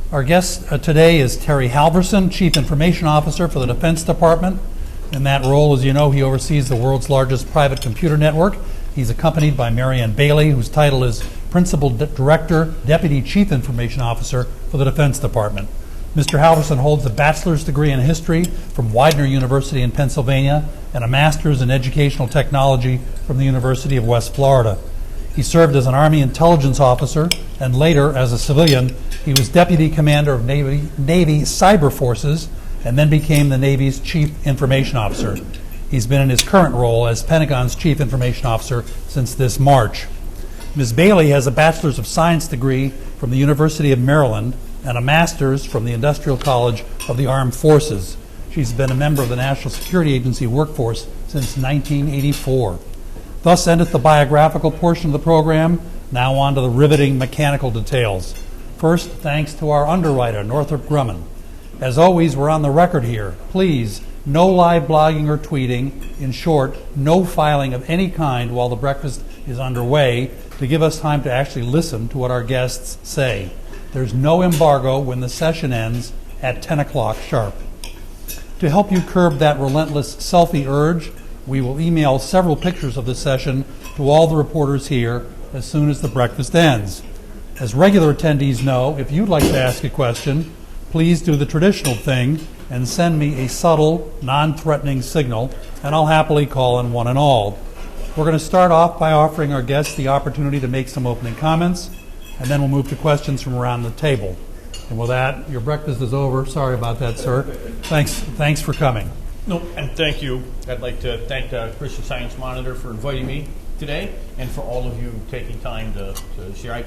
Our guest today is Terry Halvorsen, Chief Information Officer for the Defense Department. In that role, as you know, he oversees the world's largest private computer network. He's accompanied by Marianne Bailey, whose title is Principal Director, Deputy Chief Information Officer for the Defense Department. Mr. Halvorsen holds a bachelor's degree in history from Widener University in Pennsylvania and a master's in educational technology from the University of West Florida. He served as an Army intelligence officer, and later, as a civilian, he was Deputy Commander of Navy Cyber Forces, and then became the Navy's Chief Information Officer. He's been in his current role as Pentagon's Chief Information Officer since this March. Ms. Bailey has a Bachelor's of Science degree from the University of Maryland and a Master's from the Industrial College of the Armed Forces. She's been a member of the National Security Agency workforce since 1984. Thus endeth the biographical portion of the program. Now on to the riveting mechanical details. First, thanks to our underwriter, Northrop Grumman. As always, we're on the record here. Please, no live blogging or tweeting. In short, no filing of any kind while the breakfast is underway to give us time to actually listen to what our guests say. There's no embargo when the session ends at 10 o'clock sharp. To help you curb that relentless selfie urge, we will email several pictures of the session to all the reporters here as soon as the breakfast ends. As regular attendees know, if you'd like to ask a question, please do the traditional thing and send me a subtle, non-threatening signal, and I'll happily call in one and all. We're going to start off by offering our guests the opportunity to make some opening comments, and then we'll move to questions from around the table. And with that, your breakfast is over. Sorry about that, sir. Thanks for coming. No, and thank you. I'd like to thank Christian Science Monitor for inviting me today, and for all of you taking time to share. I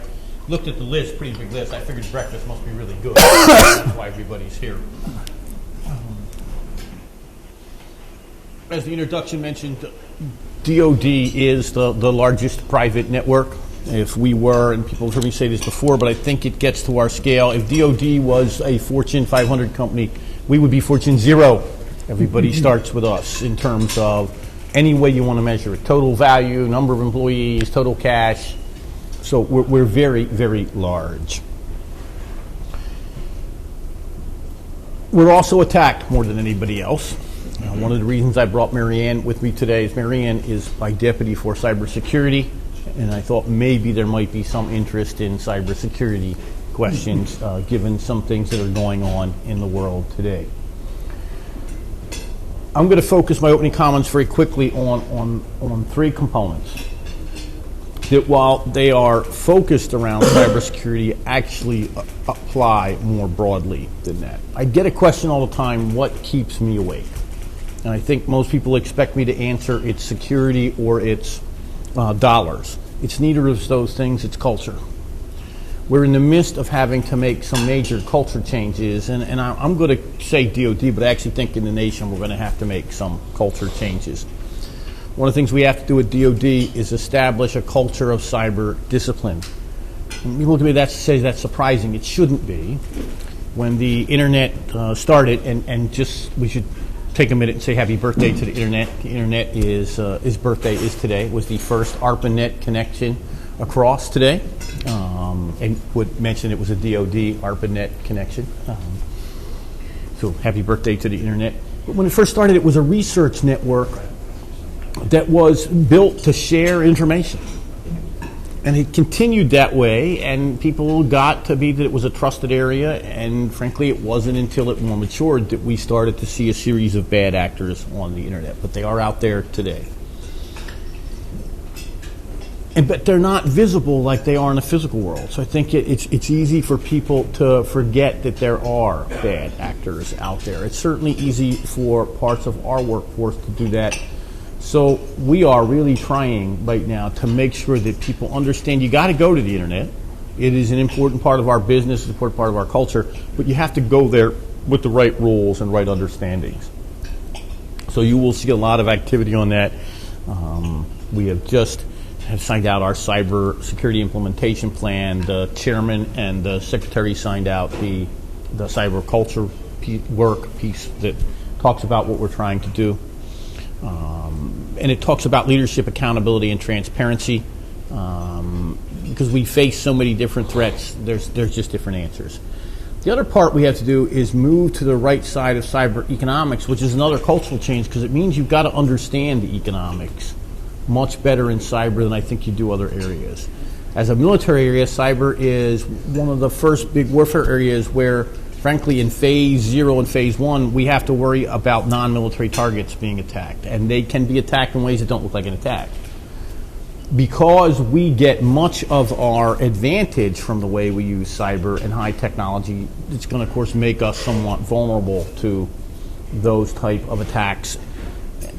looked at the list, pretty big list. I figured breakfast must be really good. That's why everybody's here. As the introduction mentioned, DoD is the largest private network. If we were, and people have heard me say this before, but I think it gets to our scale. If DoD was a Fortune 500 company, we would be Fortune 0. Everybody starts with us in terms of any way you want to measure it. Total value, number of employees, total cash. So we're very, very large. We're also attacked more than anybody else. One of the reasons I brought Marianne with me today is Marianne is my deputy for cybersecurity, and I thought maybe there might be some interest in cybersecurity questions given some things that are going on in the world today. I'm going to focus my opening comments very quickly on three components that, while they are focused around cybersecurity, actually apply more broadly than that. I get a question all the time, what keeps me awake? And I think most people expect me to answer it's security or it's dollars. It's neither of those things, it's culture. We're in the midst of having to make some major culture changes, and I'm going to say DoD, but I actually think in the nation we're going to have to make some culture changes. One of the things we have to do at DoD is establish a culture of cyber discipline. And people look at me that say that's surprising. It shouldn't be. When the internet started, and just we should take a minute and say happy birthday to the internet. The internet his birthday is today. It was the first ARPANET connection across today. And would mention it was a DoD ARPANET connection. So happy birthday to the internet. But when it first started, it was a research network that was built to share information. And it continued that way, and people got to be that it was a trusted area, and frankly, it wasn't until it more matured that we started to see a series of bad actors on the internet. But they are out there today. But they're not visible like they are in the physical world. So I think it's easy for people to forget that there are bad actors out there. It's certainly easy for parts of our workforce to do that. So we are really trying right now to make sure that people understand you got to go to the internet. It is an important part of our business, an important part of our culture, but you have to go there with the right rules and right understandings. So you will see a lot of activity on that. We have just signed out our cybersecurity implementation plan. The chairman and the secretary signed out the cyber culture work piece that talks about what we're trying to do. And it talks about leadership, accountability, and transparency. Because we face so many different threats, there's just different answers. The other part we have to do is move to the right side of cyber economics, which is another cultural change, because it means you've got to understand the economics much better in cyber than I think you do other areas. As a military area, cyber is one of the first big warfare areas where, frankly, in phase 0 and phase 1, we have to worry about non-military targets being attacked, and they can be attacked in ways that don't look like an attack. Because we get much of our advantage from the way we use cyber and high technology, it's going to, of course, make us somewhat vulnerable to those type of attacks.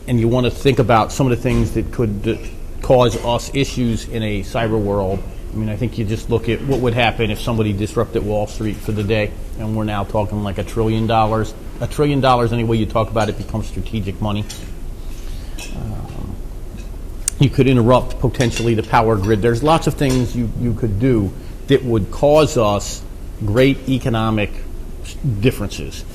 And you want to think about some of the things that could cause us issues in a cyber world. I mean, I think you just look at what would happen if somebody disrupted Wall Street for the day, and we're now talking like $1 trillion. $1 trillion, any way you talk about it, becomes strategic money. You could interrupt potentially the power grid. There's lots of things you could do that would cause us great economic differences.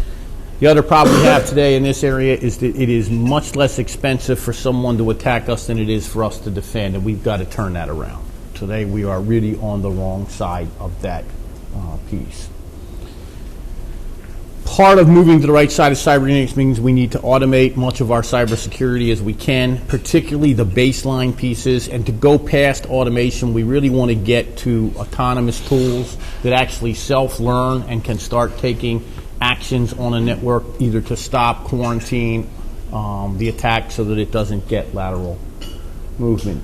The other problem we have today in this area is that it is much less expensive for someone to attack us than it is for us to defend, and we've got to turn that around. Today we are really on the wrong side of that piece. Part of moving to the right side of cybernetics means we need to automate much of our cybersecurity as we can, particularly the baseline pieces. And to go past automation, we really want to get to autonomous tools that actually self-learn and can start taking actions on a network, either to stop, quarantine the attack so that it doesn't get lateral movement.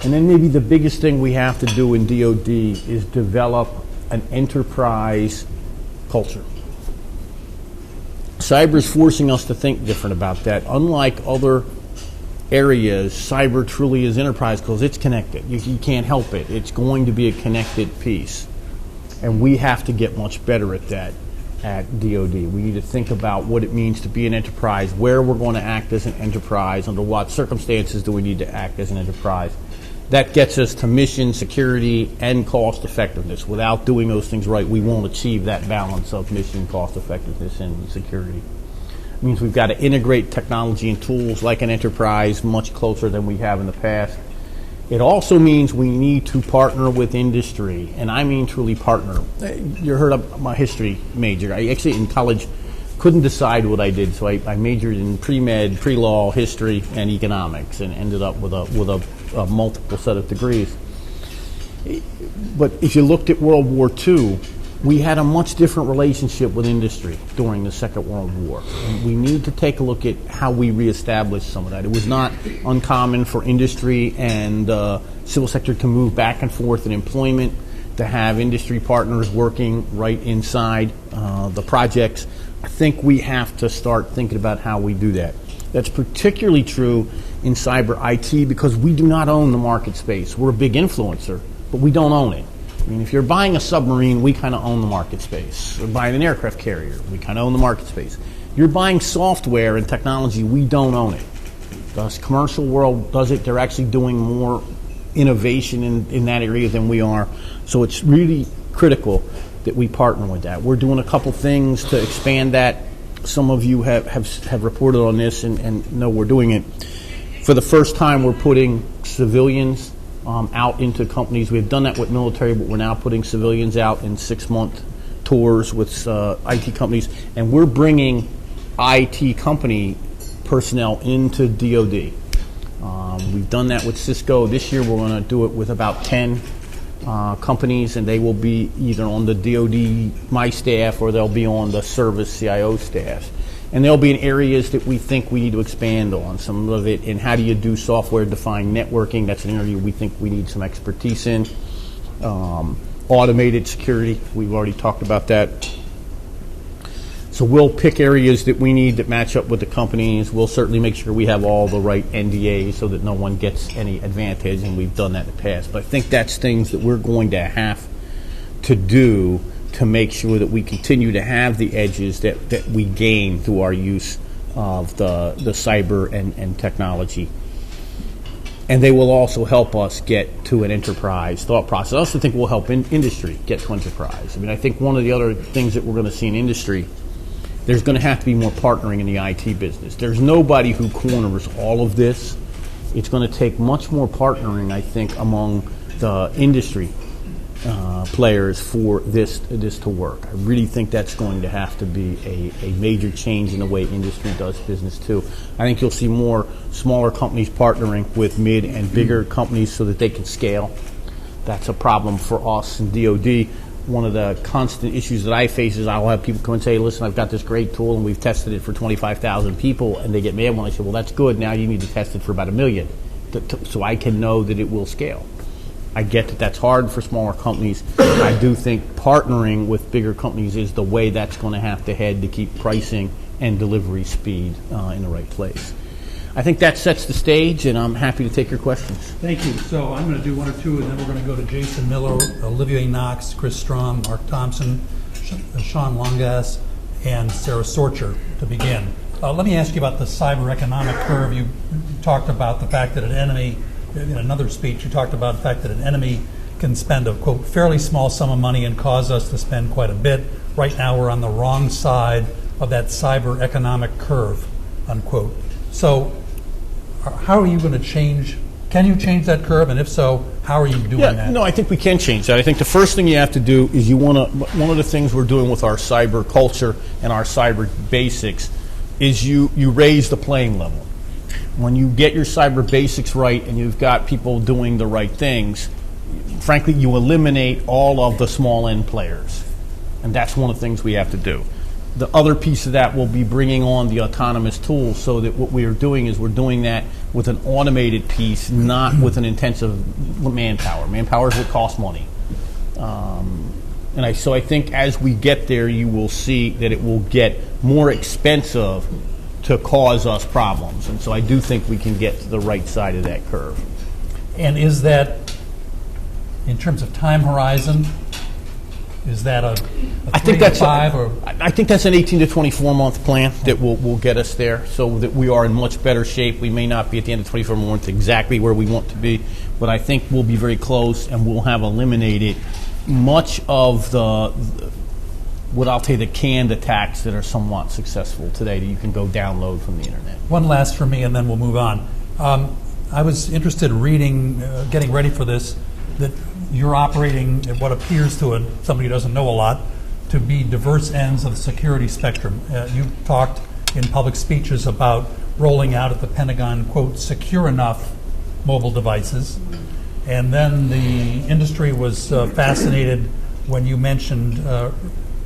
And then maybe the biggest thing we have to do in DoD is develop an enterprise culture. Cyber is forcing us to think different about that. Unlike other areas, cyber truly is enterprise because it's connected. You can't help it. It's going to be a connected piece. And we have to get much better at that at DoD. We need to think about what it means to be an enterprise, where we're going to act as an enterprise, under what circumstances do we need to act as an enterprise. That gets us to mission, security, and cost effectiveness. Without doing those things right, we won't achieve that balance of mission, cost effectiveness, and security. It means we've got to integrate technology and tools like an enterprise much closer than we have in the past. It also means we need to partner with industry, and I mean truly partner. You heard of my history major. I actually, in college, couldn't decide what I did, so I majored in pre-med, pre-law, history, and economics, and ended up with a multiple set of degrees. But if you looked at World War II, we had a much different relationship with industry during the Second World War. And we need to take a look at how we reestablish some of that. It was not uncommon for industry and civil sector to move back and forth in employment, to have industry partners working right inside the projects. I think we have to start thinking about how we do that. That's particularly true in cyber IT because we do not own the market space. We're a big influencer, but we don't own it. I mean, if you're buying a submarine, we kind of own the market space. Or buying an aircraft carrier, we kind of own the market space. You're buying software and technology, we don't own it. The commercial world does it. They're actually doing more innovation in that area than we are. So it's really critical that we partner with that. We're doing a couple things to expand that. Some of you have reported on this and know we're doing it. For the first time, we're putting civilians out into companies. We've done that with military, but we're now putting civilians out in 6-month tours with IT companies, and we're bringing IT company personnel into DoD. We've done that with Cisco. This year we're going to do it with about 10 companies, and they will be either on the DoD, my staff, or they'll be on the Service CIO staff. And they'll be in areas that we think we need to expand on. Some of it in how do you do software-defined networking. That's an area we think we need some expertise in. Automated security, we've already talked about that. So we'll pick areas that we need that match up with the companies. We'll certainly make sure we have all the right NDAs so that no one gets any advantage, and we've done that in the past. But I think that's things that we're going to have to do to make sure that we continue to have the edges that we gain through our use of the cyber and technology. And they will also help us get to an enterprise thought process. I also think we'll help industry get to enterprise. I mean, I think one of the other things that we're going to see in industry, there's going to have to be more partnering in the IT business. There's nobody who corners all of this. It's going to take much more partnering, I think, among the industry players for this to work. I really think that's going to have to be a major change in the way industry does business too. I think you'll see more smaller companies partnering with mid and bigger companies so that they can scale. That's a problem for us in DoD. One of the constant issues that I face is I'll have people come and say, listen, I've got this great tool and we've tested it for 25,000 people, and they get mad when I say, well, that's good, now you need to test it for about 1 million so I can know that it will scale. I get that that's hard for smaller companies. I do think partnering with bigger companies is the way that's going to have to head to keep pricing and delivery speed in the right place. I think that sets the stage, and I'm happy to take your questions. Thank you. So I'm going to do one or two, and then we're going to go to Jason Miller, Olivier Knox, Chris Strong, Mark Thompson, Sean Longas, and Sarah Sorcher to begin. Let me ask you about the cyber economic curve. You talked about the fact that an enemy, in another speech, you talked about the fact that an enemy can spend a, quote, fairly small sum of money and cause us to spend quite a bit. Right now we're on the wrong side of that cyber economic curve, unquote. So how are you going to change? Can you change that curve? And if so, how are you doing that? No, I think we can change that. I think the first thing you have to do is one of the things we're doing with our cyber culture and our cyber basics is you raise the playing level. When you get your cyber basics right and you've got people doing the right things, frankly, you eliminate all of the small end players. And that's one of the things we have to do. The other piece of that will be bringing on the autonomous tools, so that what we are doing is we're doing that with an automated piece, not with an intensive manpower. Manpower is what costs money. So I think as we get there, you will see that it will get more expensive to cause us problems. And so I do think we can get to the right side of that curve. And is that, in terms of time horizon, is that a 3 to 5 or? I think that's an 18 to 24 month plan that will get us there, so that we are in much better shape. We may not be at the end of 24 months exactly where we want to be, but I think we'll be very close, and we'll have eliminated much of what I'll say the canned attacks that are somewhat successful today that you can go download from the internet. One last for me, and then we'll move on. I was interested in reading, getting ready for this, that you're operating at what appears to somebody who doesn't know a lot to be diverse ends of the security spectrum. You talked in public speeches about rolling out at the Pentagon, quote, secure enough mobile devices. And then the industry was fascinated when you mentioned,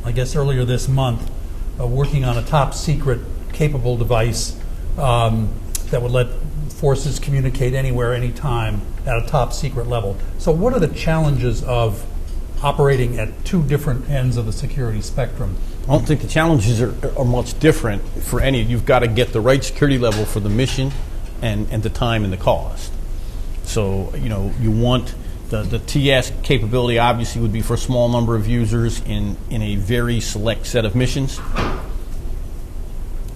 I guess earlier this month, working on a top secret capable device that would let forces communicate anywhere, anytime at a top secret level. So what are the challenges of operating at two different ends of the security spectrum? I don't think the challenges are much different for any. You've got to get the right security level for the mission and the time and the cost. So, you want the TS capability obviously would be for a small number of users in a very select set of missions.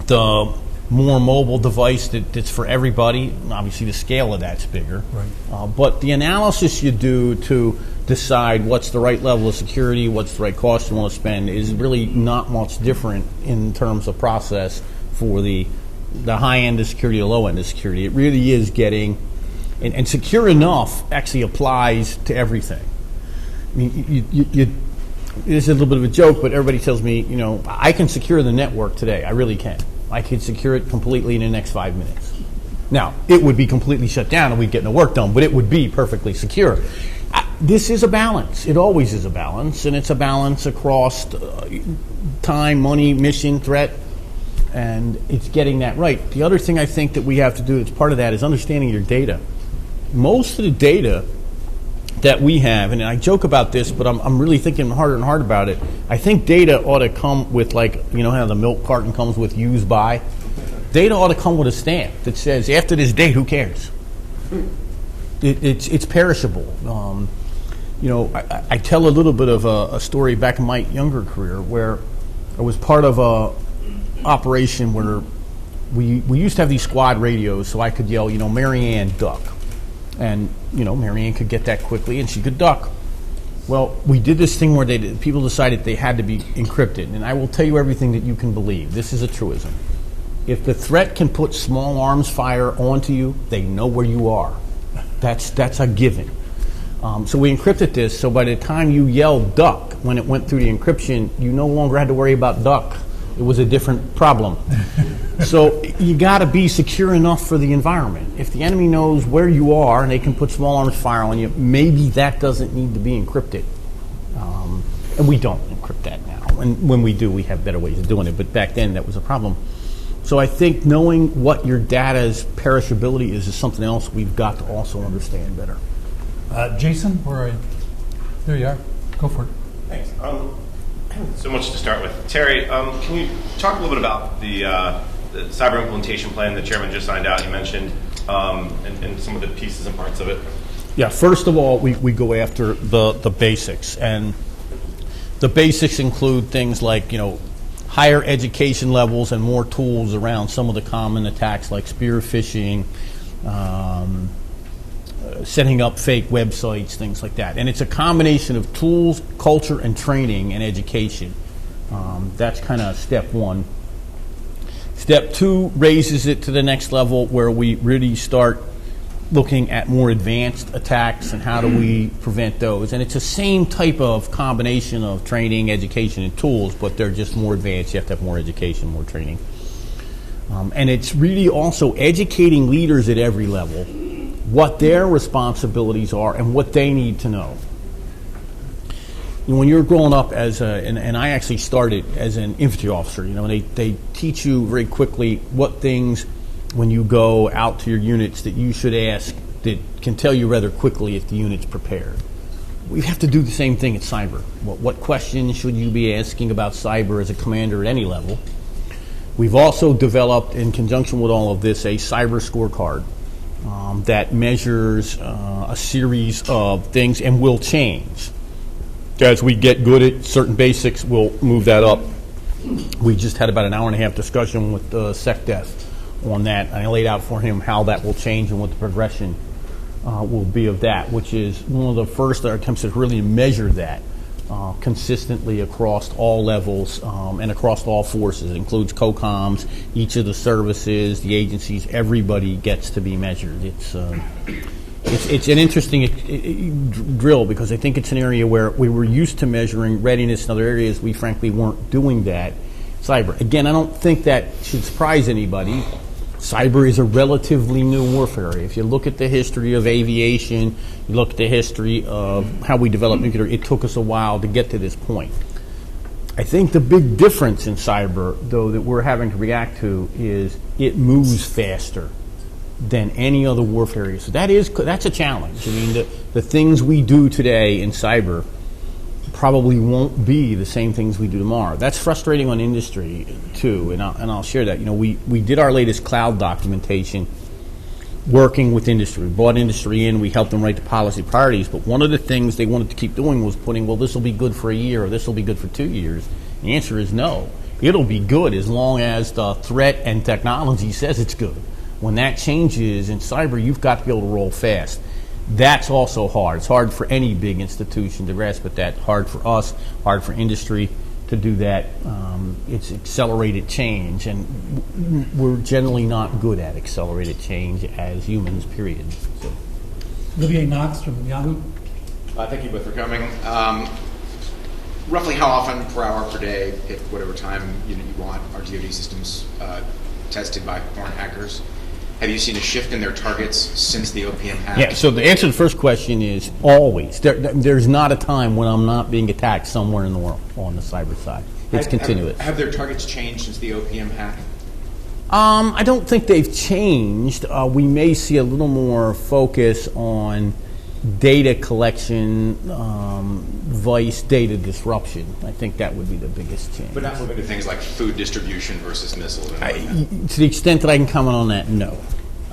The more mobile device that's for everybody, obviously the scale of that's bigger. Right. But the analysis you do to decide what's the right level of security, what's the right cost you want to spend is really not much different in terms of process for the high end of security, the low end of security. It really is getting, and secure enough actually applies to everything. I mean, this is a little bit of a joke, but everybody tells me, I can secure the network today. I really can. I could secure it completely in the next 5 minutes. Now, it would be completely shut down and we'd get no work done, but it would be perfectly secure. This is a balance. It always is a balance, and it's a balance across time, money, mission, threat, and it's getting that right. The other thing I think that we have to do as part of that is understanding your data. Most of the data that we have, and I joke about this, but I'm really thinking harder and harder about it. I think data ought to come with, how the milk carton comes with use by. Data ought to come with a stamp that says, after this date, who cares? It's perishable. I tell a little bit of a story back in my younger career where I was part of a operation where we used to have these squad radios, so I could yell, Mary Ann, duck. And, Mary Ann could get that quickly, and she could duck. Well, we did this thing where people decided they had to be encrypted. And I will tell you everything that you can believe. This is a truism. If the threat can put small arms fire onto you, they know where you are. That's a given. So we encrypted this, so by the time you yelled duck, when it went through the encryption, you no longer had to worry about duck. It was a different problem. So you got to be secure enough for the environment. If the enemy knows where you are and they can put small arms fire on you, maybe that doesn't need to be encrypted. And we don't encrypt that now. And when we do, we have better ways of doing it. But back then, that was a problem. So I think knowing what your data's perishability is something else we've got to also understand better. Jason, where are you? There you are. Go for it. Thanks. So much to start with. Terry, can you talk a little bit about the cyber implementation plan the chairman just signed out, you mentioned, and some of the pieces and parts of it? Yeah, first of all, we go after the basics. And the basics include things like, higher education levels and more tools around some of the common attacks like spear phishing, setting up fake websites, things like that. And it's a combination of tools, culture, and training and education. That's kind of step one. Step two raises it to the next level where we really start looking at more advanced attacks and how do we prevent those. And it's the same type of combination of training, education, and tools, but they're just more advanced. You have to have more education, more training. And it's really also educating leaders at every level what their responsibilities are and what they need to know. When you're growing up and I actually started as an infantry officer, and they teach you very quickly what things when you go out to your units that you should ask that can tell you rather quickly if the unit's prepared. We have to do the same thing at cyber. What questions should you be asking about cyber as a commander at any level? We've also developed, in conjunction with all of this, a cyber scorecard that measures a series of things and will change. As we get good at certain basics, we'll move that up. We just had about an hour and a half discussion with SecDef on that. I laid out for him how that will change and what the progression will be of that, which is one of the first attempts to really measure that consistently across all levels and across all forces. It includes COCOMs, each of the services, the agencies, everybody gets to be measured. It's an interesting drill because I think it's an area where we were used to measuring readiness in other areas. We frankly weren't doing that. Cyber. Again, I don't think that should surprise anybody. Cyber is a relatively new warfare area. If you look at the history of aviation, you look at the history of how we developed nuclear, it took us a while to get to this point. I think the big difference in cyber, though, that we're having to react to is it moves faster than any other warfare area. So that's a challenge. I mean, the things we do today in cyber probably won't be the same things we do tomorrow. That's frustrating on industry too, and I'll share that. We did our latest cloud documentation working with industry. We brought industry in, we helped them write the policy priorities, but one of the things they wanted to keep doing was putting, well, this will be good for a year or this will be good for 2 years. The answer is no. It'll be good as long as the threat and technology says it's good. When that changes in cyber, you've got to be able to roll fast. That's also hard. It's hard for any big institution to grasp at that. Hard for us, hard for industry to do that. It's accelerated change, and we're generally not good at accelerated change as humans, period. So. Olivier Knox from Yahoo. Thank you both for coming. Roughly how often per hour per day, at whatever time you want, are DoD systems tested by foreign hackers? Have you seen a shift in their targets since the OPM hack? Yeah, so the answer to the first question is always. There's not a time when I'm not being attacked somewhere in the world on the cyber side. It's continuous. Have their targets changed since the OPM hack? I don't think they've changed. We may see a little more focus on data collection, vice data disruption. I think that would be the biggest change. But not moving to things like food distribution versus missiles. And to the extent that I can comment on that, no.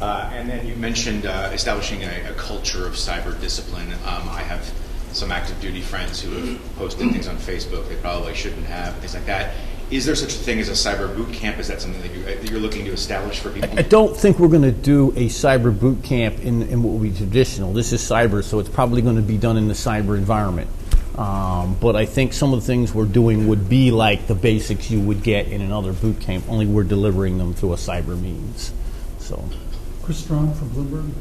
And then you mentioned establishing a culture of cyber discipline. I have some active duty friends who have posted things on Facebook they probably shouldn't have, things like that. Is there such a thing as a cyber boot camp? Is that something that you're looking to establish for people? I don't think we're going to do a cyber boot camp in what would be traditional. This is cyber, so it's probably going to be done in the cyber environment. But I think some of the things we're doing would be like the basics you would get in another boot camp, only we're delivering them through a cyber means. So, Chris Strong from Bloomberg.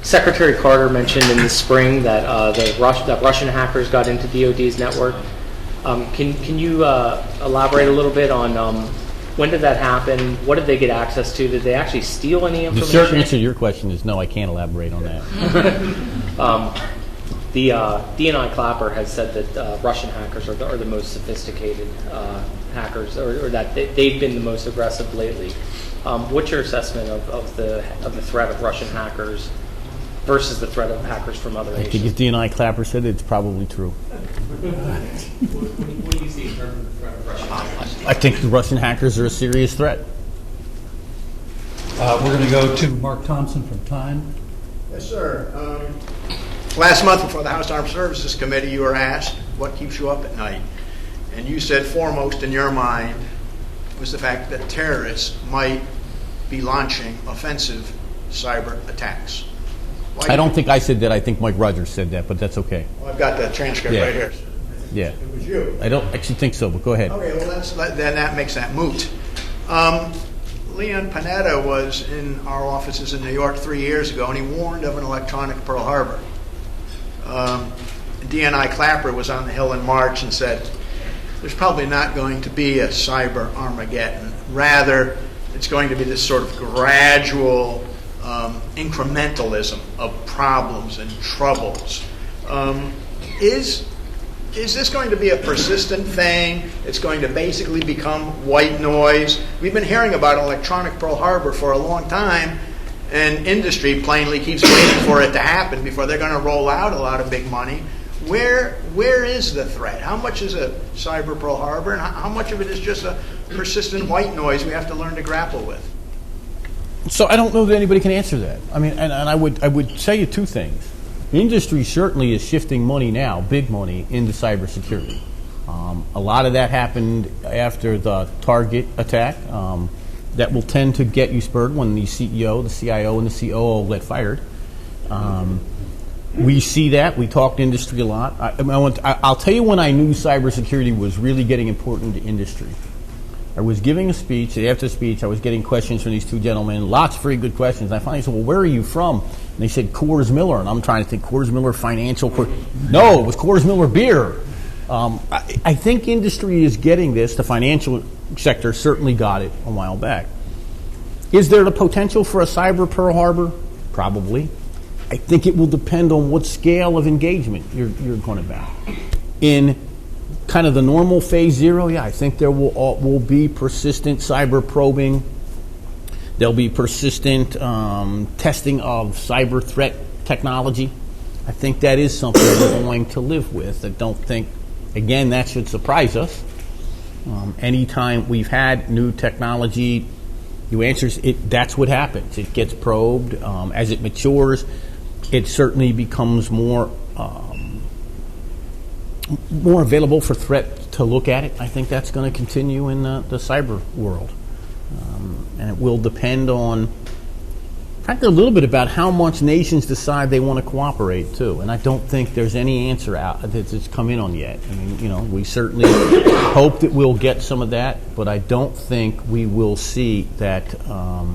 Secretary Carter mentioned in the spring that that Russian hackers got into DoD's network. Can you elaborate a little bit on when did that happen? What did they get access to? Did they actually steal any The information? short answer to your question is no, I can't elaborate on that. The DNI Clapper has said that Russian hackers are the most sophisticated hackers, or that they've been the most aggressive lately. What's your assessment of the threat of Russian hackers versus the threat of hackers from other I think nations? if DNI Clapper said it, it's probably true. What do you see in terms of the threat of Russian hackers? I think the Russian hackers are a serious threat. We're going to go to Mark Thompson from Time. Yes, sir. Last month before the House Armed Services Committee, you were asked what keeps you up at night. And you said foremost in your mind was the fact that terrorists might be launching offensive cyber attacks. I don't think I said that. I think Mike Rogers said that, but that's okay. Well, I've got the transcript Yeah. right here. Yeah. It was you. I don't actually think so, but go ahead. Okay, well, then that makes that moot. Leon Panetta was in our offices in New York 3 years ago, and he warned of an electronic Pearl Harbor. DNI Clapper was on the Hill in March and said, there's probably not going to be a cyber Armageddon. Rather, it's going to be this sort of gradual incrementalism of problems and troubles. Is this going to be a persistent thing? It's going to basically become white noise. We've been hearing about electronic Pearl Harbor for a long time, and industry plainly keeps waiting for it to happen before they're going to roll out a lot of big money. Where is the threat? How much is a cyber Pearl Harbor, and how much of it is just a persistent white noise we have to learn to grapple with? So I don't know that anybody can answer that. I mean, and I would tell you two things. The industry certainly is shifting money now, big money, into cybersecurity. A lot of that happened after the Target attack. That will tend to get you spurred when the CEO, the CIO, and the COO get fired. We see that. We talk to industry a lot. I'll tell you when I knew cybersecurity was really getting important to industry. I was giving a speech, and after the speech, I was getting questions from these two gentlemen, lots of very good questions. I finally said, well, where are you from? And they said, Coors Miller. And I'm trying to think, Coors Miller Financial? No, it was Coors Miller Beer. I think industry is getting this. The financial sector certainly got it a while back. Is there the potential for a cyber Pearl Harbor? Probably. I think it will depend on what scale of engagement you're going about. In kind of the normal phase zero, yeah, I think there will be persistent cyber probing. There'll be persistent testing of cyber threat technology. I think that is something we're going to live with. I don't think, again, that should surprise us. Anytime we've had new technology, new answers, that's what happens. It gets probed. As it matures, it certainly becomes more available for threat to look at it. I think that's going to continue in the cyber world. And it will depend on, frankly, a little bit about how much nations decide they want to cooperate, too. And I don't think there's any answer out that's come in on yet. I mean, we certainly hope that we'll get some of that, but I don't think we will see that. I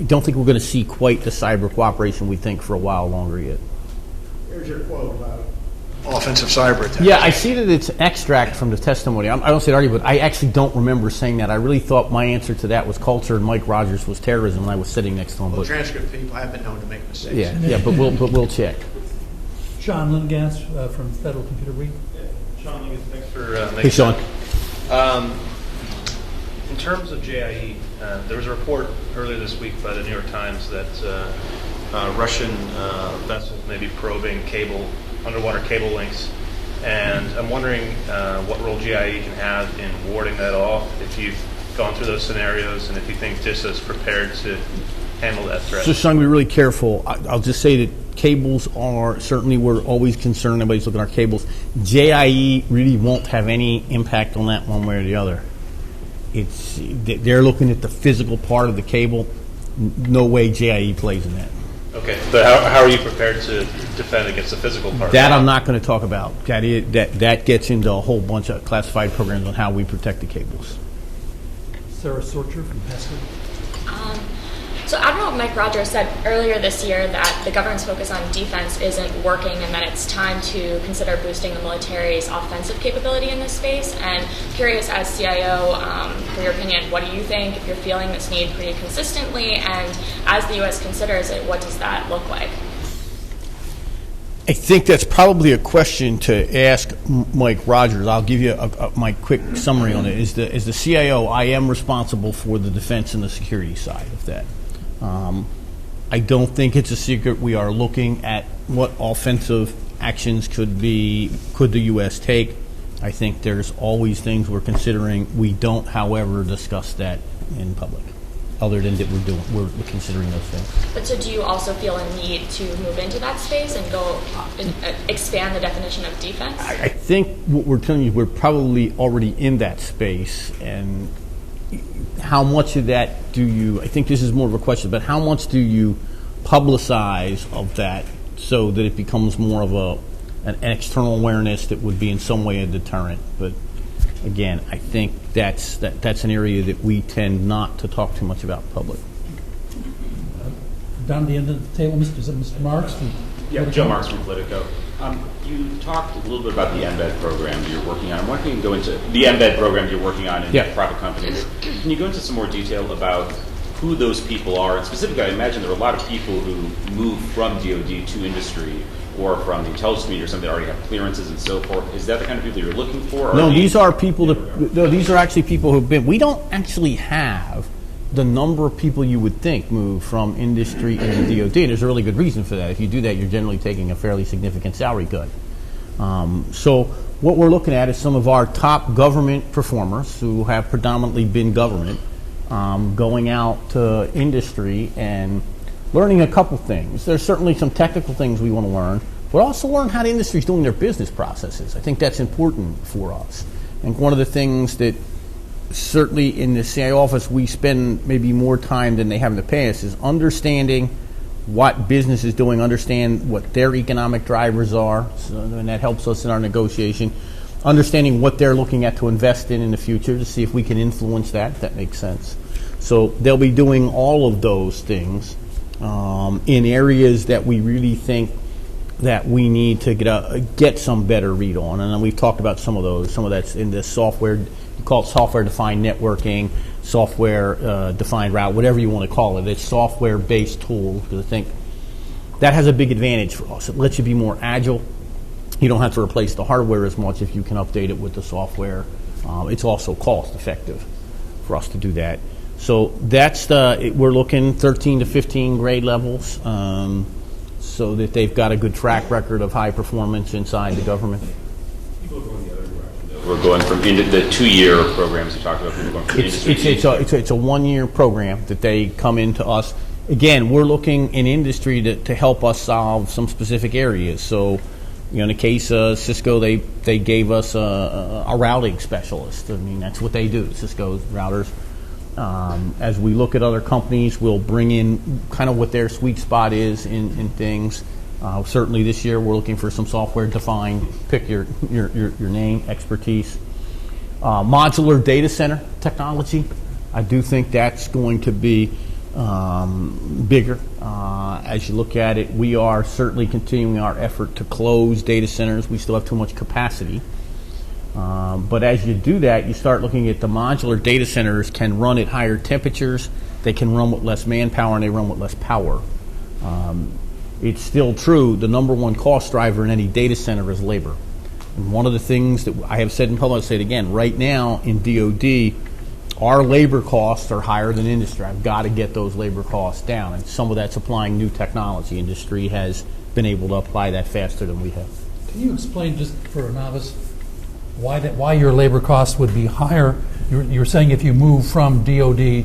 don't think we're going to see quite the cyber cooperation we think for a while longer yet. Here's your quote about offensive cyber attacks. Yeah, I see that it's an extract from the testimony. I don't say it already, but I actually don't remember saying that. I really thought my answer to that was culture and Mike Rogers was terrorism when I was sitting next to him. Well, But transcript people have been known to make mistakes. yeah, but we'll check. Sean Lindgas from Federal Computer Week. Sean, thanks for making Hey, Sean. In terms of JIE, there was a report earlier this week by the New York Times that Russian vessels may be probing underwater cable links, and I'm wondering what role GIE can have in warding that off, if you've gone through those scenarios, and if you think DISA is prepared to handle that threat. So, Sean, be really careful. I'll just say that cables are, certainly we're always concerned, everybody's looking at our cables. JIE really won't have any impact on that one way or the other. They're looking at the physical part of the cable. No way JIE plays in that. Okay, but how are you prepared to defend against the physical part? That I'm not going to talk about. That gets into a whole bunch of classified programs on how we protect the cables. Sarah Sorcher from Pasco. So Admiral Mike Rogers said earlier this year that the government's focus on defense isn't working and that it's time to consider boosting the military's offensive capability in this space. And curious, as CIO, for your opinion, what do you think, if you're feeling this need pretty consistently, and as the U.S. considers it, what does that look like? I think that's probably a question to ask Mike Rogers. I'll give you my quick summary on it. As the CIO, I am responsible for the defense and the security side of that. I don't think it's a secret. We are looking at what offensive actions could the U.S. take. I think there's always things we're considering. We don't, however, discuss that in public, other than that we're considering those things. But so do you also feel a need to move into that space and go and expand the definition of defense? I think what we're telling you, we're probably already in that space, and how much of that do you, I think this is more of a question, but how much do you publicize of that so that it becomes more of an external awareness that would be in some way a deterrent? But again, I think that's an area that we tend not to talk too much about in public. Down the end of the table, is it Mr. Marks? Yeah, Joe Marks from Politico. You talked a little bit about the embed program that you're working on. I wonder if you can go into the embed program you're working on in private companies. Can you go into some more detail about who those people are? And specifically, I imagine there are a lot of people who move from DoD to industry or from the intelligence community or something that already have clearances and so forth. Is that the kind of people you're looking for? No, these are people these are actually people who've been, we don't actually have the number of people you would think move from industry into DoD. And there's a really good reason for that. If you do that, you're generally taking a fairly significant salary cut. So what we're looking at is some of our top government performers who have predominantly been government going out to industry and learning a couple things. There's certainly some technical things we want to learn, but also learn how the industry is doing their business processes. I think that's important for us. And one of the things that certainly in the CIO office we spend maybe more time than they have in the past is understanding what business is doing, understand what their economic drivers are, and that helps us in our negotiation. Understanding what they're looking at to invest in the future to see if we can influence that, if that makes sense. So they'll be doing all of those things in areas that we really think that we need to get some better read on. And we've talked about some of those. Some of that's in the software, you call it software-defined networking, software-defined route, whatever you want to call it. It's software-based tools, because I think that has a big advantage for us. It lets you be more agile. You don't have to replace the hardware as much if you can update it with the software. It's also cost-effective for us to do that. So that's we're looking 13 to 15 grade levels, so that they've got a good track record of high performance inside the government. People are going the other direction. We're going from into the 2-year programs you talked about. People going from industry. It's a 1-year program that they come into us. Again, we're looking in industry to help us solve some specific areas. So, in the case of Cisco, they gave us a routing specialist. I mean, that's what they do, Cisco's routers. As we look at other companies, we'll bring in kind of what their sweet spot is in things. Certainly this year, we're looking for some software-defined, pick your name, expertise. Modular data center technology, I do think that's going to be bigger. As you look at it, we are certainly continuing our effort to close data centers. We still have too much capacity. But as you do that, you start looking at the modular data centers can run at higher temperatures, they can run with less manpower, and they run with less power. It's still true, the number one cost driver in any data center is labor. And one of the things that I have said in public, I'll say it again, right now in DoD, our labor costs are higher than industry. I've got to get those labor costs down, and some of that's applying new technology. Industry has been able to apply that faster than we have. Can you explain, just for a novice, why your labor costs would be higher? You're saying if you move from DoD,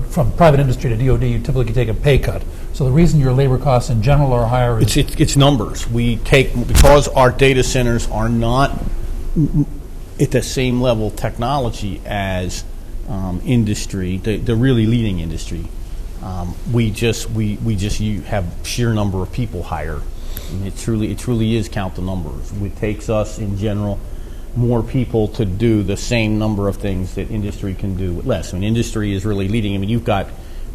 from private industry to DoD, you typically take a pay cut. So the reason your labor costs in general are higher is... It's numbers. We take, because our data centers are not at the same level of technology as industry, the really leading industry. We just have sheer number of people higher. And it truly is count the numbers. It takes us in general more people to do the same number of things that industry can do with less. I mean, industry is really leading. I mean, you've got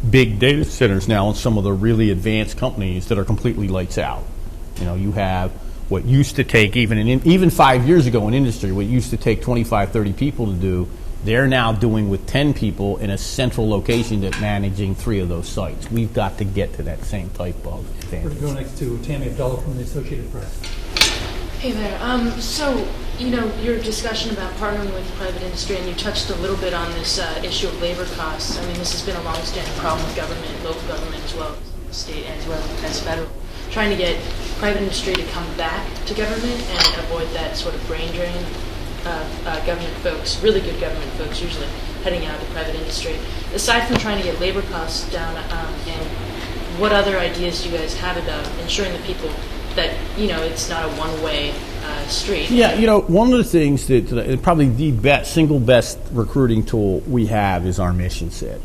big data centers now in some of the really advanced companies that are completely lights out. You know, you have what used to take, even 5 years ago in industry, what used to take 25, 30 people to do, they're now doing with 10 people in a central location that managing 3 of those sites. We've got to get to that same type of We're advantage. going to go next to Tammy Abdullah from the Associated Press. Hey there. So, you know, your discussion about partnering with private industry, and you touched a little bit on this issue of labor costs. I mean, this has been a long-standing problem with government, local government as well as state, as well as federal. Trying to get private industry to come back to government and avoid that sort of brain drain of government folks, really good government folks, usually heading out to private industry. Aside from trying to get labor costs down, and what other ideas do you guys have about ensuring the people that, you know, it's not a one-way street? Yeah, you know, one of the things that probably the single best recruiting tool we have is our mission set.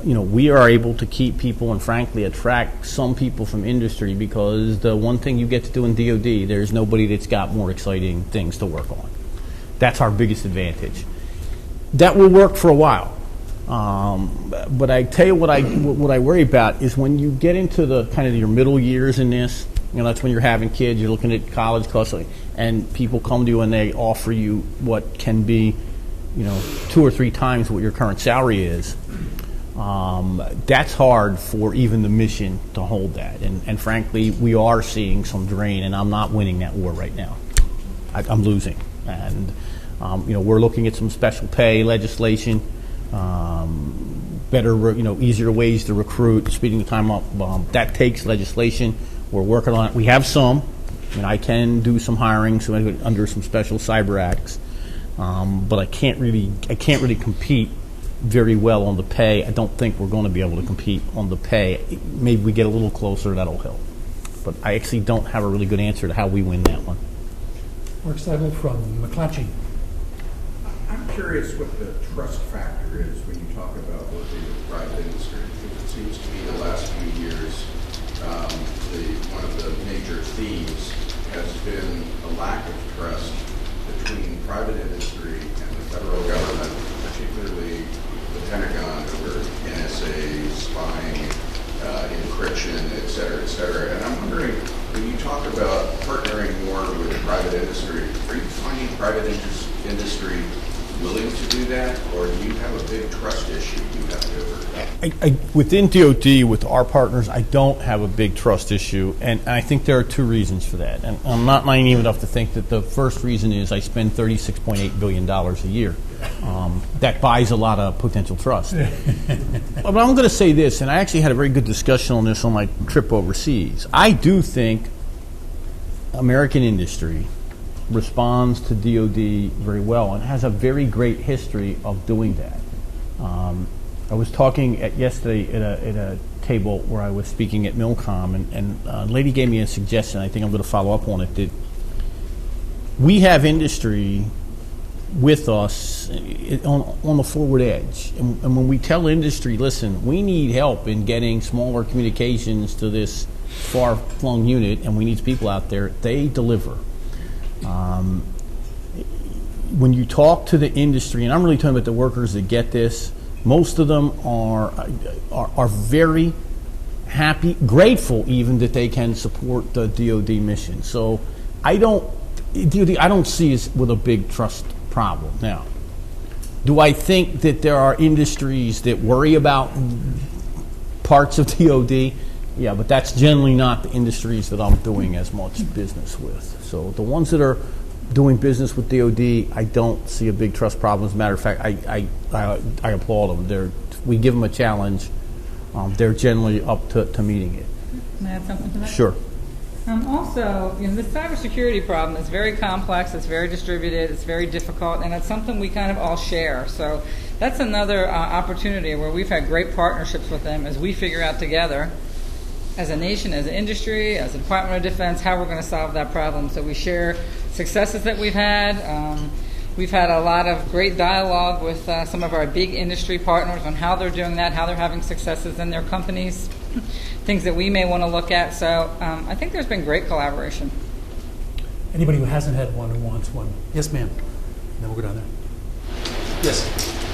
You know, we are able to keep people and frankly attract some people from industry because the one thing you get to do in DoD, there's nobody that's got more exciting things to work on. That's our biggest advantage. That will work for a while. But I tell you what I worry about is when you get into the kind of your middle years in this, you know, that's when you're having kids, you're looking at college costs, and people come to you and they offer you what can be, you know, 2 or 3 times what your current salary is. That's hard for even the mission to hold that. And frankly, we are seeing some drain, and I'm not winning that war right now. I'm losing. And, you know, we're looking at some special pay legislation, better, you know, easier ways to recruit, speeding the time up. That takes legislation. We're working on it. We have some. I mean, I can do some hiring under some special cyber acts, but I can't really compete very well on the pay. I don't think we're going to be able to compete on the pay. Maybe we get a little closer, that'll help. But I actually don't have a really good answer to how we win that one. Mark Seibel from McClatchy. I'm curious what the trust factor is when you talk about working with private industry, because it seems to me the last few years, one of the major themes has been a lack of trust between private industry and the federal government, particularly the Pentagon, over NSA, spying, encryption, et cetera, et cetera. And I'm wondering, when you talk about partnering more with private industry, are you finding private industry willing to do that, or do you have a big trust issue you have to overcome? Within DoD, with our partners, I don't have a big trust issue, and I think there are 2 reasons for that. And I'm not naive enough to think that the first reason is I spend $36.8 billion a year. That buys a lot of potential trust. But I'm going to say this, and I actually had a very good discussion on this on my trip overseas. I do think American industry responds to DoD very well and has a very great history of doing that. I was talking yesterday at a table where I was speaking at Milcom, and a lady gave me a suggestion. I think I'm going to follow up on it. That we have industry with us on the forward edge, and when we tell industry, listen, we need help in getting smaller communications to this far-flung unit, and we need people out there, they deliver. When you talk to the industry, and I'm really talking about the workers that get this, most of them are very happy, grateful even that they can support the DoD mission. So I don't see it with a big trust problem. Now, do I think that there are industries that worry about parts of DoD? Yeah, but that's generally not the industries that I'm doing as much business with. So the ones that are doing business with DoD, I don't see a big trust problem. As a matter of fact, I applaud them. We give them a challenge. They're generally up to meeting it. Can I add something to that? Sure. Also, you know, the cybersecurity problem is very complex, it's very distributed, it's very difficult, and it's something we kind of all share. So that's another opportunity where we've had great partnerships with them as we figure out together, as a nation, as an industry, as a Department of Defense, how we're going to solve that problem. So we share successes that we've had. We've had a lot of great dialogue with some of our big industry partners on how they're doing that, how they're having successes in their companies, things that we may want to look at. So I think there's been great collaboration. Anybody who hasn't had one who wants one? Yes, ma'am. And then we'll go down there. Yes.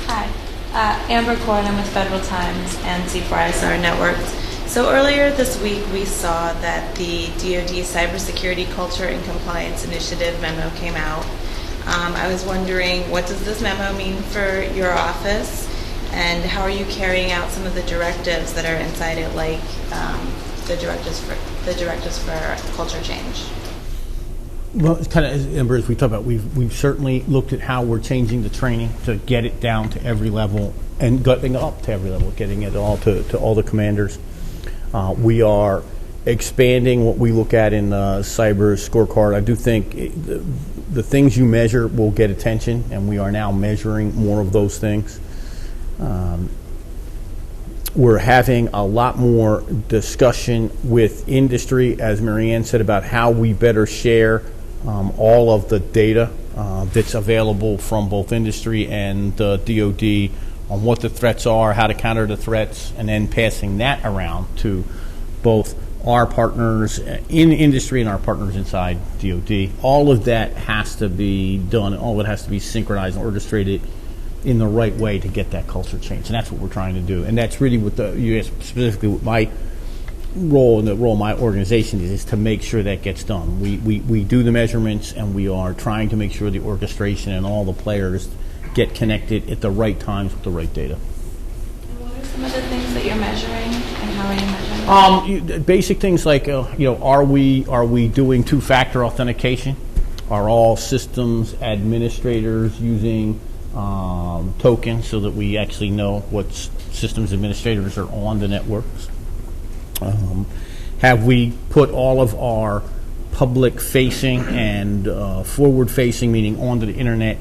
Hi. Amber Corn, I'm with Federal Times and C4ISR Networks. So earlier this week, we saw that the DoD Cybersecurity Culture and Compliance Initiative memo came out. I was wondering, what does this memo mean for your office, and how are you carrying out some of the directives that are inside it, like the directives for culture change? Well, it's kind of, Amber, as we talked about, we've certainly looked at how we're changing the training to get it down to every level and getting up to every level, getting it all to all the commanders. We are expanding what we look at in the cyber scorecard. I do think the things you measure will get attention, and we are now measuring more of those things. We're having a lot more discussion with industry, as Marianne said, about how we better share all of the data that's available from both industry and DoD on what the threats are, how to counter the threats, and then passing that around to both our partners in industry and our partners inside DoD. All of that has to be done, and all of it has to be synchronized and orchestrated in the right way to get that culture change, and that's what we're trying to do. And that's really what you asked specifically what my role and the role of my organization is to make sure that gets done. We do the measurements, and we are trying to make sure the orchestration and all the players get connected at the right times with the right data. And what are some of the things that you're measuring, and how are you measuring? Basic things like are we doing two-factor authentication? Are all systems administrators using tokens so that we actually know what systems administrators are on the networks? Have we put all of our public-facing and forward-facing, meaning onto the internet,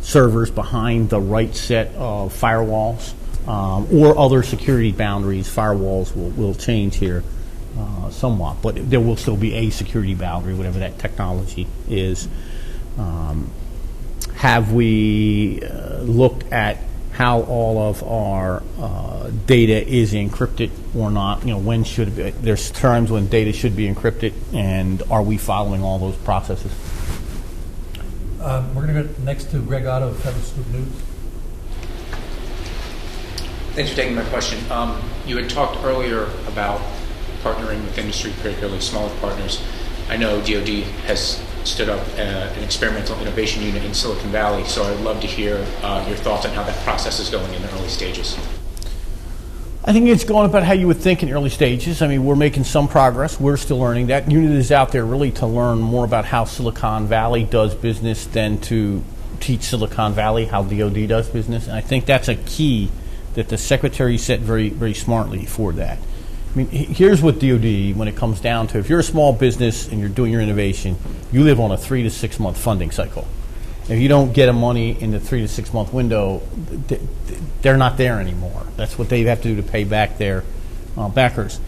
servers behind the right set of firewalls or other security boundaries? Firewalls will change here somewhat, but there will still be a security boundary, whatever that technology is. Have we looked at how all of our data is encrypted or not? When should it be? There's times when data should be encrypted, and are we following all those processes? We're going to go next to Greg Otto of Federal Scoop News. Thanks for taking my question. You had talked earlier about partnering with industry, particularly smaller partners. I know DoD has stood up an experimental innovation unit in Silicon Valley, so I'd love to hear your thoughts on how that process is going in the early stages. I think it's going about how you would think in early stages. I mean, we're making some progress. We're still learning. That unit is out there really to learn more about how Silicon Valley does business than to teach Silicon Valley how DoD does business. And I think that's a key that the Secretary set very, very smartly for that. I mean, here's what DoD, when it comes down to, if you're a small business and you're doing your innovation, you live on a 3 to 6 month funding cycle. If you don't get money in the 3 to 6 month window, they're not there anymore. That's what they have to do to pay back their backers.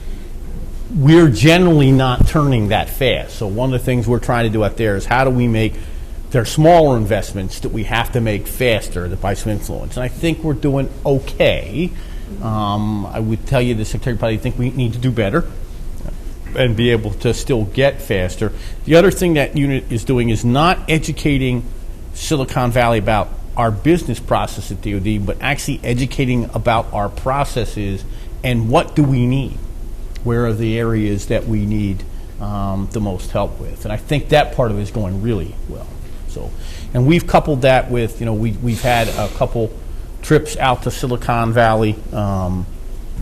We're generally not turning that fast. So one of the things we're trying to do out there is how do we make their smaller investments that we have to make faster by some influence. And I think we're doing okay. I would tell you the Secretary probably think we need to do better and be able to still get faster. The other thing that unit is doing is not educating Silicon Valley about our business process at DoD, but actually educating about our processes and what do we need. Where are the areas that we need the most help with? And I think that part of it is going really well. So, and we've coupled that with, we've had a couple trips out to Silicon Valley.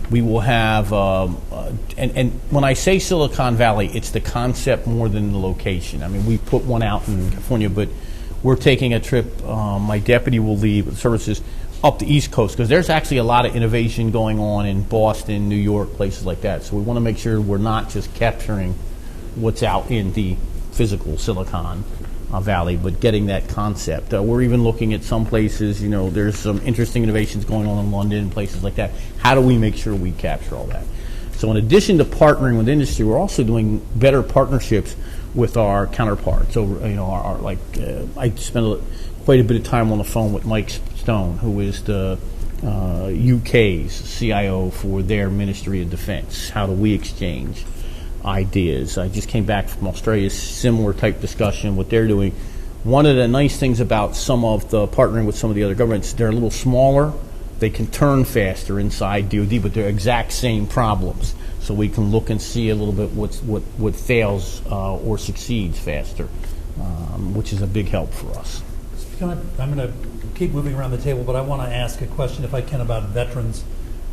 We will have, and when I say Silicon Valley, it's the concept more than the location. I mean, we put one out in California, but we're taking a trip. My deputy will lead with services up the East Coast because there's actually a lot of innovation going on in Boston, New York, places like that. So we want to make sure we're not just capturing what's out in the physical Silicon Valley, but getting that concept. We're even looking at some places, there's some interesting innovations going on in London and places like that. How do we make sure we capture all that? So in addition to partnering with industry, we're also doing better partnerships with our counterparts. So, I spent quite a bit of time on the phone with Mike Stone, who is the UK's CIO for their Ministry of Defense. How do we exchange ideas? I just came back from Australia, similar type discussion. What they're doing, one of the nice things about some of the partnering with some of the other governments, they're a little smaller. They can turn faster inside DoD, but they're exact same problems. So we can look and see a little bit what fails or succeeds faster, which is a big help for us. I'm going to keep moving around the table, but I want to ask a question, if I can, about veterans.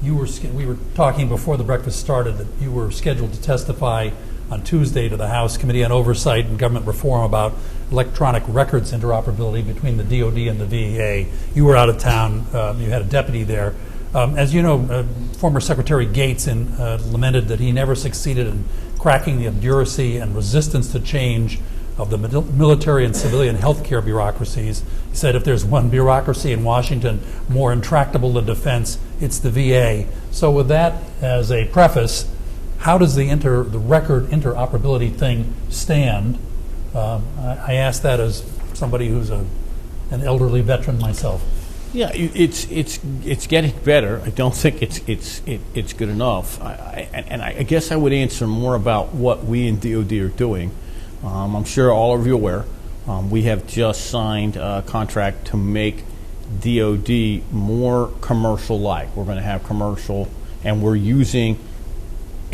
We were talking before the breakfast started that you were scheduled to testify on Tuesday to the House Committee on Oversight and Government Reform about electronic records interoperability between the DoD and the VA. You were out of town. You had a deputy there. As you know, former Secretary Gates lamented that he never succeeded in cracking the obduracy and resistance to change of the military and civilian healthcare bureaucracies. He said if there's one bureaucracy in Washington more intractable than defense, it's the VA. So with that as a preface, how does the record interoperability thing stand? I ask that as somebody who's an elderly veteran myself. Yeah, it's getting better. I don't think it's good enough. I guess I would answer more about what we in DoD are doing. I'm sure all of you are aware. We have just signed a contract to make DoD more commercial-like. We're going to have commercial, and we're using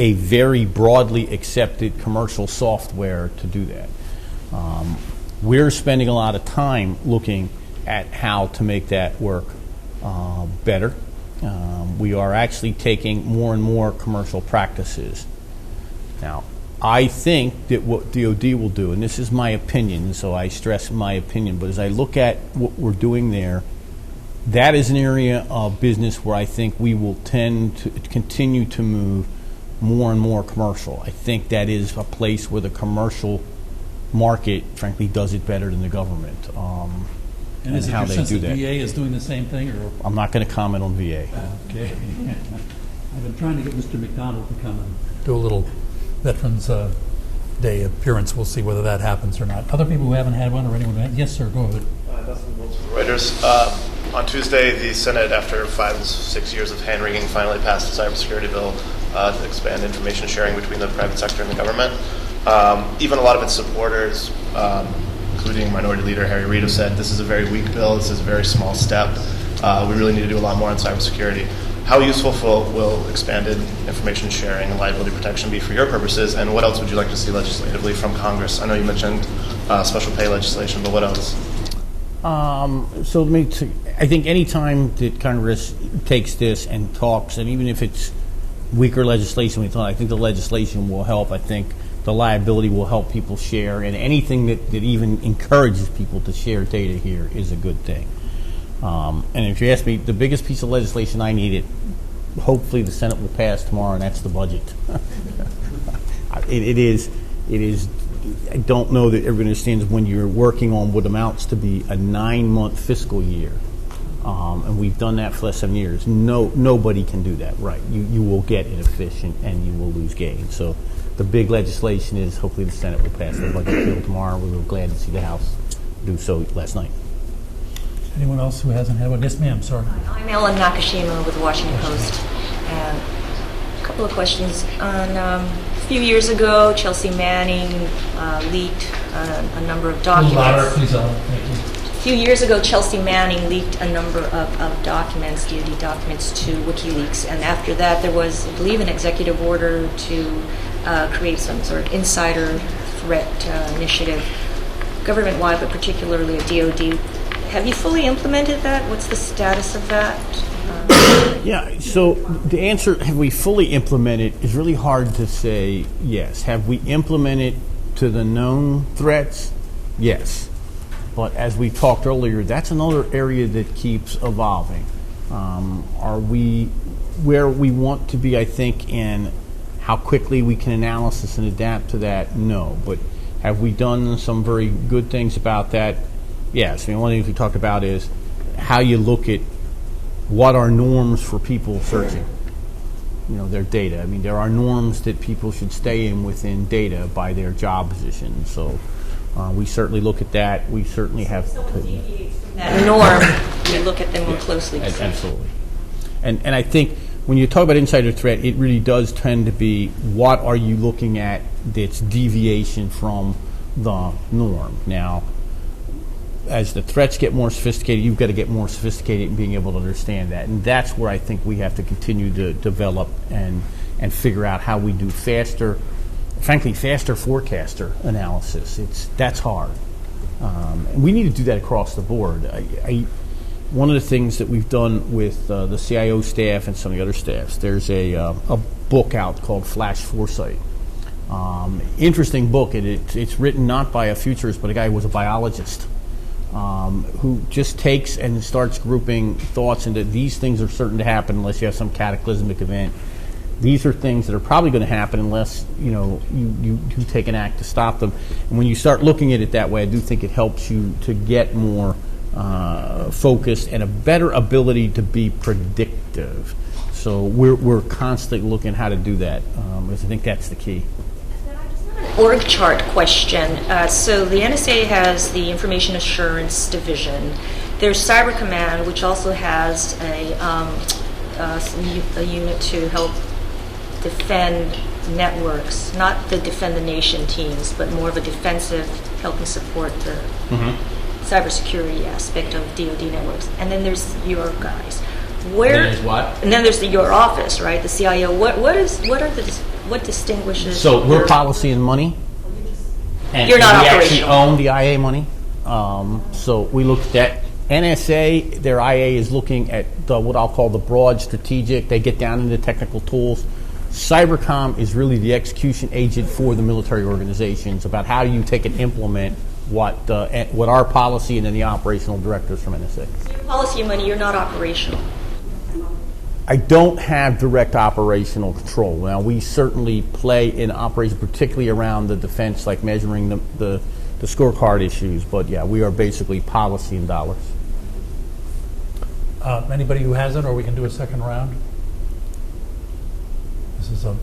a very broadly accepted commercial software to do that. We're spending a lot of time looking at how to make that work better. We are actually taking more and more commercial practices. Now, I think that what DoD will do, and this is my opinion, so I stress my opinion, but as I look at what we're doing there, that is an area of business where I think we will tend to continue to move more and more commercial. I think that is a place where the commercial market, frankly, does it better than the government. And is it how your they sense do that that. VA is doing the same thing? Or? I'm not going to comment on VA. Okay. I've been trying to get Mr. McDonald to come and do a little Veterans Day appearance. We'll see whether that happens or not. Other people who haven't had one or anyone who has? Yes, sir, go ahead. Reuters. On Tuesday, the Senate, after 5 and 6 years of hand-wringing, finally passed a cybersecurity bill to expand information sharing between the private sector and the government. Even a lot of its supporters, including Minority Leader Harry Reid, have said this is a very weak bill, this is a very small step. We really need to do a lot more on cybersecurity. How useful will expanded information sharing and liability protection be for your purposes, and what else would you like to see legislatively from Congress? I know you mentioned special pay legislation, but what else? I think any time that Congress takes this and talks, and even if it's weaker legislation, I think the legislation will help. I think the liability will help people share, and anything that even encourages people to share data here is a good thing. And if you ask me, the biggest piece of legislation I needed, hopefully the Senate will pass tomorrow, and that's the budget. It is. I don't know that everyone understands when you're working on what amounts to be a 9-month fiscal year, and we've done that for the last 7 years. Nobody can do that right. You will get inefficient, and you will lose gain. So the big legislation is hopefully the Senate will pass the budget bill tomorrow. We were glad to see the House do so last night. Anyone else who hasn't had one? Yes, ma'am, sorry. I'm Ellen Nakashima with the Washington Post. And a couple of questions. A few years ago, Chelsea Manning leaked a number of documents. A little louder, please, Ellen. Thank you. A few years ago, Chelsea Manning leaked a number of documents, DoD documents, to WikiLeaks. And after that, there was, I believe, an executive order to create some sort of insider threat initiative, government-wide, but particularly at DoD. Have you fully implemented that? What's the status of that? Yeah, so the answer, have we fully implemented, is really hard to say yes. Have we implemented to the known threats? Yes. But as we talked earlier, that's another area that keeps evolving. Are we where we want to be, I think, in how quickly we can analysis and adapt to that? No. But have we done some very good things about that? Yes. I mean, one of the things we talked about is how you look at what are norms for people searching, their data. I mean, there are norms that people should stay in within data by their job position. So we certainly look at that. We certainly have to deviates from that norm. We look at them more closely. Absolutely. And I think when you talk about insider threat, it really does tend to be what are you looking at that's deviation from the norm. Now, as the threats get more sophisticated, you've got to get more sophisticated in being able to understand that. And that's where I think we have to continue to develop and figure out how we do faster forecaster analysis. That's hard. And we need to do that across the board. One of the things that we've done with the CIO staff and some of the other staffs, there's a book out called Flash Foresight. Interesting book. It's written not by a futurist, but a guy who was a biologist, who just takes and starts grouping thoughts into these things are certain to happen unless you have some cataclysmic event. These are things that are probably going to happen unless you take an act to stop them. And when you start looking at it that way, I do think it helps you to get more focused and a better ability to be predictive. So we're constantly looking how to do that, because I think that's the key. Org chart question. So the NSA has the Information Assurance Division. There's Cyber Command, which also has a unit to help defend networks, not the defend the nation teams, but more of a defensive, helping support the cybersecurity aspect of DoD networks. And then there's your guys. And then there's your office, right? The CIO. What distinguishes? So we're policy and money, and you're not we actually operational. own the IA money. So we looked at NSA. Their IA is looking at what I'll call the broad strategic. They get down into technical tools. Cybercom is really the execution agent for the military organizations about how you take and implement what our policy and then the operational directors from NSA. So your policy and money, you're not operational. I don't have direct operational control. Now, we certainly play in operations, particularly around the defense, like measuring the scorecard issues. But, yeah, we are basically policy and dollars. Anybody who hasn't, or we can do a second round? This is a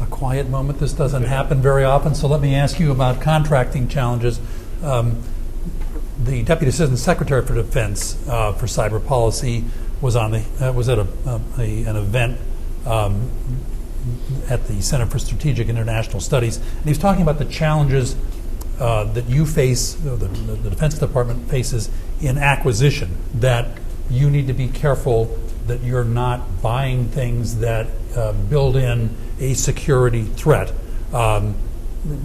quiet moment. This doesn't happen very often, so let me ask you about contracting challenges. The Deputy Assistant Secretary for Defense for Cyber Policy was at an event at the Center for Strategic International Studies, and he was talking about the challenges that you face, the Defense Department faces in acquisition, that you need to be careful that you're not buying things that build in a security threat.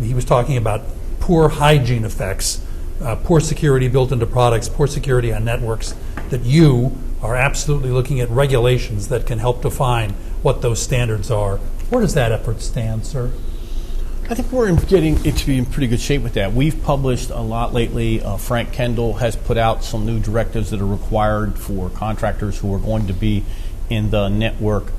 He was talking about poor hygiene effects, poor security built into products, poor security on networks, that you are absolutely looking at regulations that can help define what those standards are. Where does that effort stand, sir? I think we're getting it to be in pretty good shape with that. We've published a lot lately. Frank Kendall has put out some new directives that are required for contractors who are going to be in the network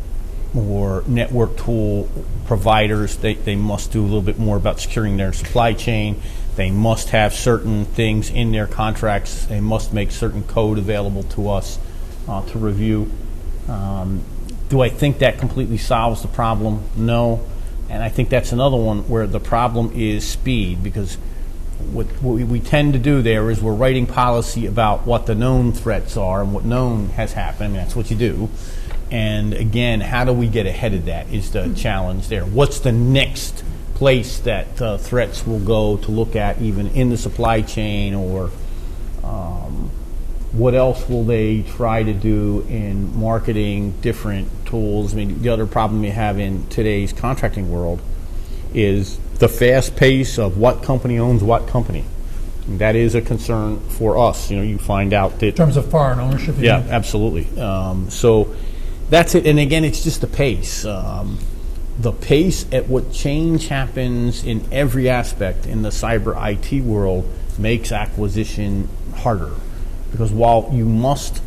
or network tool providers. They must do a little bit more about securing their supply chain. They must have certain things in their contracts. They must make certain code available to us to review. Do I think that completely solves the problem? No. And I think that's another one where the problem is speed, because what we tend to do there is we're writing policy about what the known threats are and what known has happened. I mean, that's what you do. And again, how do we get ahead of that is the challenge there. What's the next place that threats will go to look at, even in the supply chain, or what else will they try to do in marketing different tools? I mean, the other problem you have in today's contracting world is the fast pace of what company owns what company. And that is a concern for us. You find out that... In terms of foreign ownership? Yeah, absolutely. So that's it. And again, it's just the pace. The pace at what change happens in every aspect in the cyber IT world makes acquisition harder. Because while you must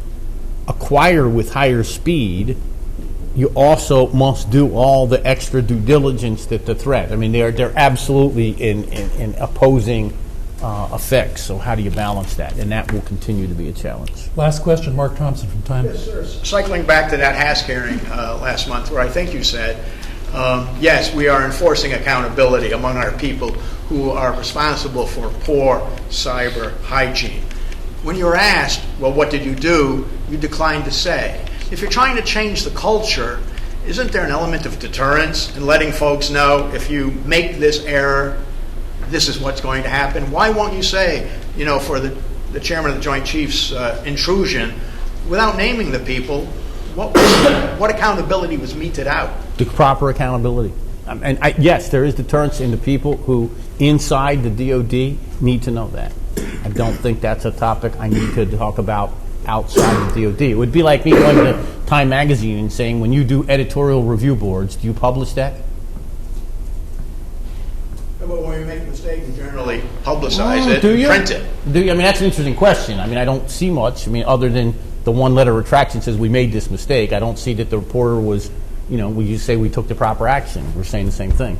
acquire with higher speed, you also must do all the extra due diligence that the threat. I mean, they're absolutely in opposing effects. So how do you balance that? And that will continue to be a challenge. Last question, Mark Thompson from Time. Yes, sir. Cycling back to that HASC hearing last month, where I think you said, yes, we are enforcing accountability among our people who are responsible for poor cyber hygiene. When you were asked, well, what did you do? You declined to say. If you're trying to change the culture, isn't there an element of deterrence in letting folks know, if you make this error, this is what's going to happen? Why won't you say, for the the chairman of the Joint Chiefs intrusion, without naming the people, what accountability was meted out? The proper accountability. And yes, there is deterrence in the people who inside the DOD need to know that. I don't think that's a topic I need to talk about outside the DOD. It would be like me going to Time Magazine and saying, when you do editorial review boards, do you publish that? But when you make a mistake, you generally publicize it, do you? print it. Do you? I mean, that's an interesting question. I mean, I don't see much. I mean, other than the one letter retraction says we made this mistake, I don't see that the reporter was, we just say we took the proper action. We're saying the same thing.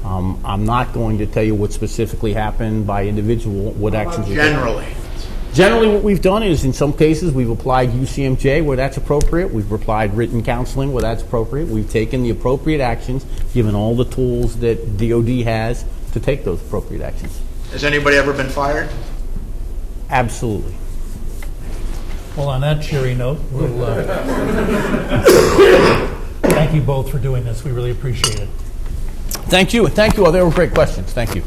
I'm not going to tell you what specifically happened by individual, what actions were taken. Generally. Generally, what we've done is, in some cases, we've applied UCMJ where that's appropriate. We've applied written counseling where that's appropriate. We've taken the appropriate actions, given all the tools that DOD has to take those appropriate actions. Has anybody ever been fired? Absolutely. Well, on that cheery note, we'll thank you both for doing this. We really appreciate it. Thank you. Thank you all. They were great questions. Thank you.